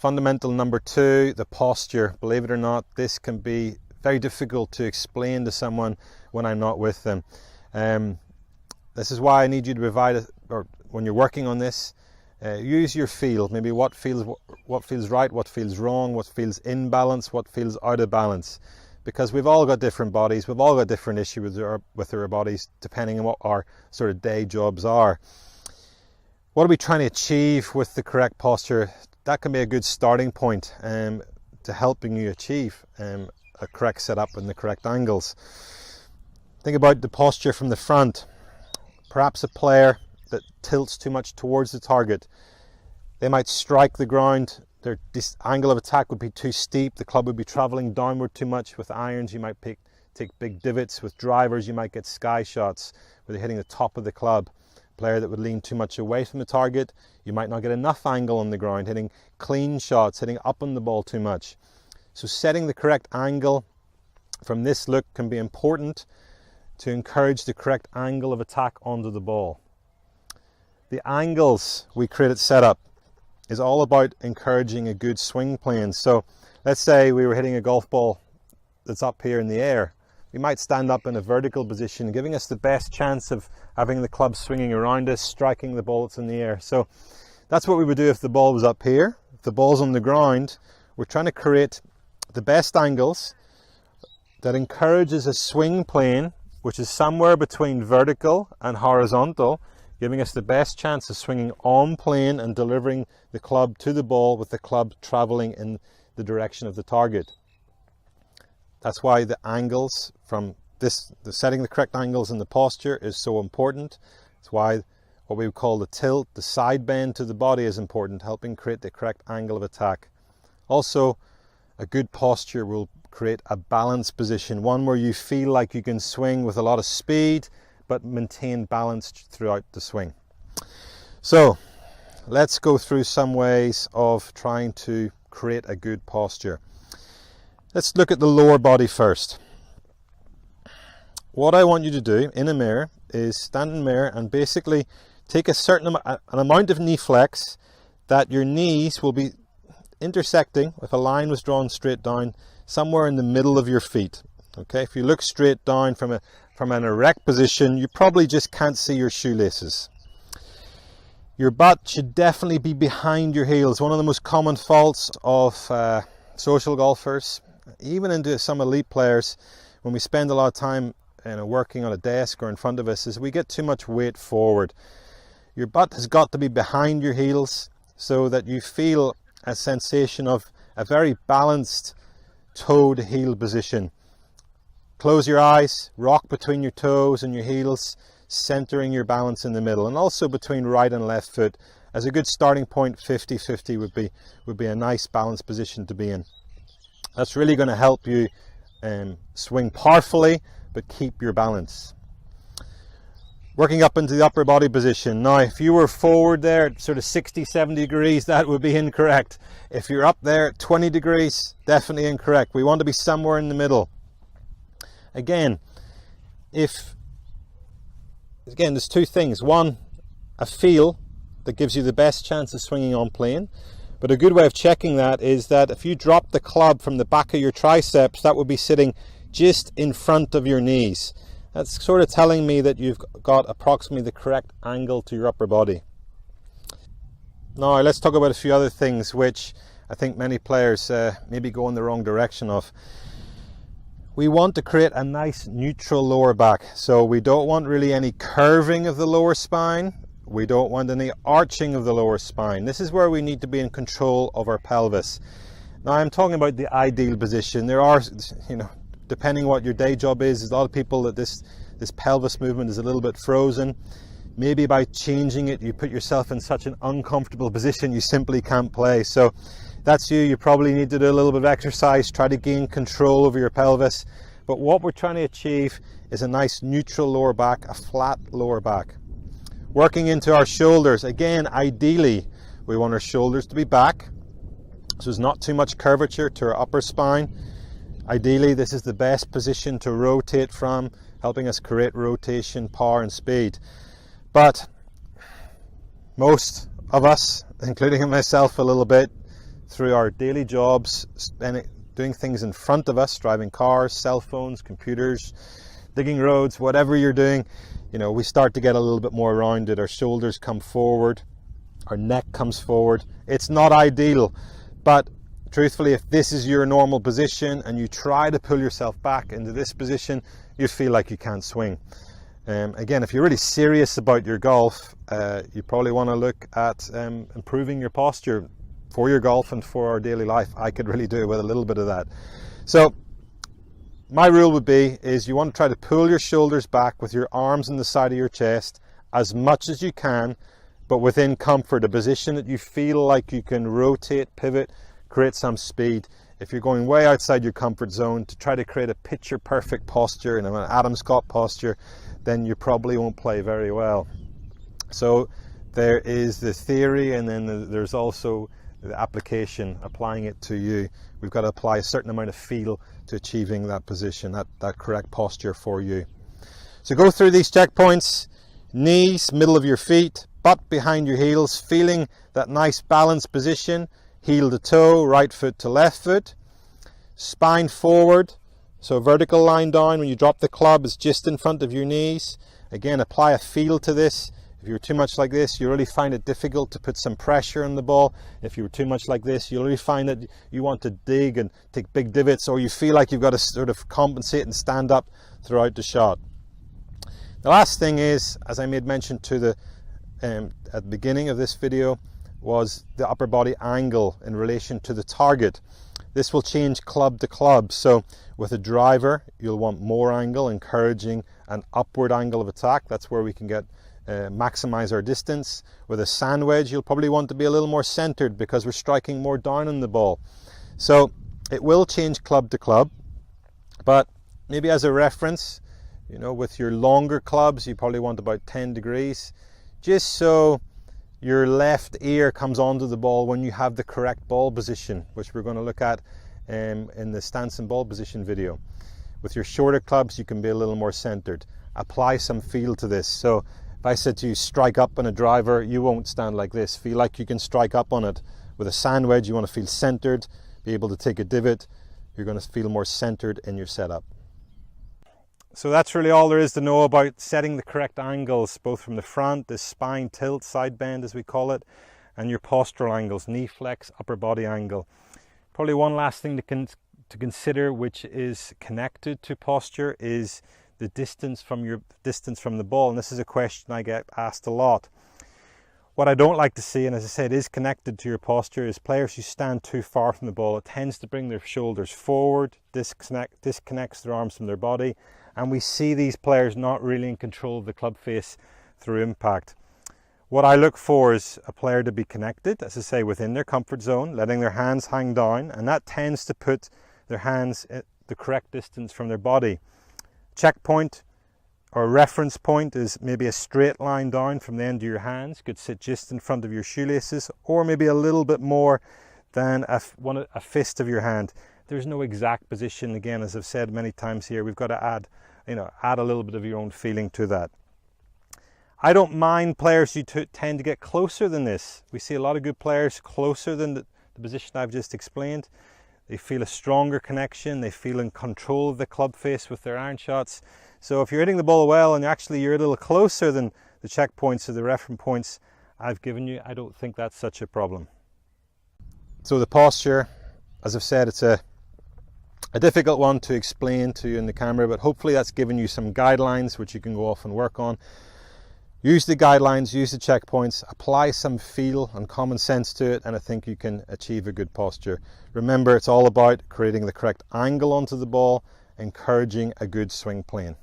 Fundamental number 2, the posture. Believe it or not, this can be very difficult to explain to someone when I'm not with them. This is why I need you to provide, or when you're working on this, use your feel. Maybe what feels right, what feels wrong, what feels in balance, what feels out of balance. Because we've all got different bodies, we've all got different issues with our bodies, depending on what our sort of day jobs are. What are we trying to achieve with the correct posture? That can be a good starting point to helping you achieve a correct setup and the correct angles. Think about the posture from the front. Perhaps a player that tilts too much towards the target. They might strike the ground, this angle of attack would be too steep, the club would be travelling downward too much. With irons you might take big divots, with drivers you might get sky shots where they're hitting the top of the club. Player that would lean too much away from the target, you might not get enough angle on the ground, hitting clean shots, hitting up on the ball too much. So setting the correct angle from this look can be important to encourage the correct angle of attack onto the ball. The angles we create at setup is all about encouraging a good swing plane. So let's say we were hitting a golf ball that's up here in the air. We might stand up in a vertical position, giving us the best chance of having the club swinging around us, striking the ball that's in the air. So that's what we would do if the ball was up here. If the ball's on the ground, we're trying to create the best angles that encourages a swing plane which is somewhere between vertical and horizontal, giving us the best chance of swinging on plane and delivering the club to the ball with the club traveling in the direction of the target. That's why the angles from setting the correct angles in the posture is so important. It's why what we would call the tilt, the side bend to the body is important, helping create the correct angle of attack. Also, a good posture will create a balanced position, one where you feel like you can swing with a lot of speed but maintain balance throughout the swing. So let's go through some ways of trying to create a good posture. Let's look at the lower body first. What I want you to do in a mirror is stand in the mirror and basically take an amount of knee flex that your knees will be intersecting, if a line was drawn straight down, somewhere in the middle of your feet. Okay, if you look straight down from an erect position, you probably just can't see your shoelaces. Your butt should definitely be behind your heels. One of the most common faults of social golfers, even into some elite players, when we spend a lot of time working on a desk or in front of us, is we get too much weight forward. Your butt has got to be behind your heels so that you feel a sensation of a very balanced toe to heel position. Close your eyes, rock between your toes and your heels, centering your balance in the middle, and also between right and left foot. As a good starting point, 50-50 would be a nice balanced position to be in. That's really going to help you swing powerfully but keep your balance. Working up into the upper body position. Now, if you were forward there at sort of 60-70 degrees, that would be incorrect. If you're up there at 20 degrees, definitely incorrect. We want to be somewhere in the middle. Again, there's two things. One, a feel that gives you the best chance of swinging on plane. But a good way of checking that is that if you drop the club from the back of your triceps, that would be sitting just in front of your knees. That's sort of telling me that you've got approximately the correct angle to your upper body. Now let's talk about a few other things which I think many players maybe go in the wrong direction of. We want to create a nice neutral lower back. So we don't want really any curving of the lower spine. We don't want any arching of the lower spine. This is where we need to be in control of our pelvis. Now I'm talking about the ideal position. There are, depending what your day job is, there's a lot of people that this pelvis movement is a little bit frozen. Maybe by changing it, you put yourself in such an uncomfortable position you simply can't play. So that's you probably need to do a little bit of exercise, try to gain control over your pelvis. But what we're trying to achieve is a nice neutral lower back, a flat lower back. Working into our shoulders, again, ideally, we want our shoulders to be back, so there's not too much curvature to our upper spine. Ideally, this is the best position to rotate from, helping us create rotation, power and speed. But most of us, including myself a little bit, through our daily jobs, doing things in front of us, driving cars, cell phones, computers, digging roads, whatever you're doing, we start to get a little bit more rounded. Our shoulders come forward, our neck comes forward. It's not ideal, but truthfully, if this is your normal position and you try to pull yourself back into this position, you feel like you can't swing. Again, if you're really serious about your golf, you probably want to look at improving your posture for your golf and for our daily life. I could really do with a little bit of that. So my rule would be is you want to try to pull your shoulders back with your arms on the side of your chest as much as you can, but within comfort, a position that you feel like you can rotate, pivot, create some speed. If you're going way outside your comfort zone to try to create a picture perfect posture, an Adam Scott posture, then you probably won't play very well. So there is the theory, and then there's also the application, applying it to you. We've got to apply a certain amount of feel to achieving that position, that correct posture for you. So go through these checkpoints: knees, middle of your feet, butt behind your heels, feeling that nice balanced position, heel to toe, right foot to left foot, spine forward, so vertical line down. When you drop the club, it's just in front of your knees. Again, apply a feel to this. If you're too much like this, you really find it difficult to put some pressure on the ball. If you're too much like this, you'll really find that you want to dig and take big divots, or you feel like you've got to sort of compensate and stand up throughout the shot. The last thing is, as I made mention to at the beginning of this video, was the upper body angle in relation to the target. This will change club to club. So with a driver, you'll want more angle, encouraging an upward angle of attack. That's where we can get maximize our distance. With a sand wedge, you'll probably want to be a little more centered because we're striking more down on the ball. So it will change club to club, but maybe as a reference, with your longer clubs, you probably want about 10 degrees, just so your left ear comes onto the ball when you have the correct ball position, which we're going to look at in the stance and ball position video. With your shorter clubs, you can be a little more centered. Apply some feel to this. So if I said to you, strike up on a driver, you won't stand like this. Feel like you can strike up on it. With a sand wedge, you want to feel centered, be able to take a divot. You're going to feel more centered in your setup. So that's really all there is to know about setting the correct angles, both from the front, the spine tilt, side bend as we call it, and your postural angles, knee flex, upper body angle. Probably one last thing to consider, which is connected to posture, is the distance from the ball. And this is a question I get asked a lot. What I don't like to see, and as I said, is connected to your posture, is players who stand too far from the ball. It tends to bring their shoulders forward, disconnects their arms from their body, and we see these players not really in control of the club face through impact. What I look for is a player to be connected, as I say, within their comfort zone, letting their hands hang down, and that tends to put their hands at the correct distance from their body. Checkpoint or reference point is maybe a straight line down from the end of your hands, could sit just in front of your shoelaces, or maybe a little bit more than a fist of your hand. There's no exact position. Again, as I've said many times here, we've got to add a little bit of your own feeling to that. I don't mind players who tend to get closer than this. We see a lot of good players closer than the position I've just explained. They feel a stronger connection. They feel in control of the club face with their iron shots. So if you're hitting the ball well and you're a little closer than the checkpoints or the reference points I've given you, I don't think that's such a problem. So the posture, as I've said, it's a difficult one to explain to you in the camera, but hopefully that's given you some guidelines which you can go off and work on. Use the guidelines, use the checkpoints, apply some feel and common sense to it, and I think you can achieve a good posture. Remember, it's all about creating the correct angle onto the ball, encouraging a good swing plane.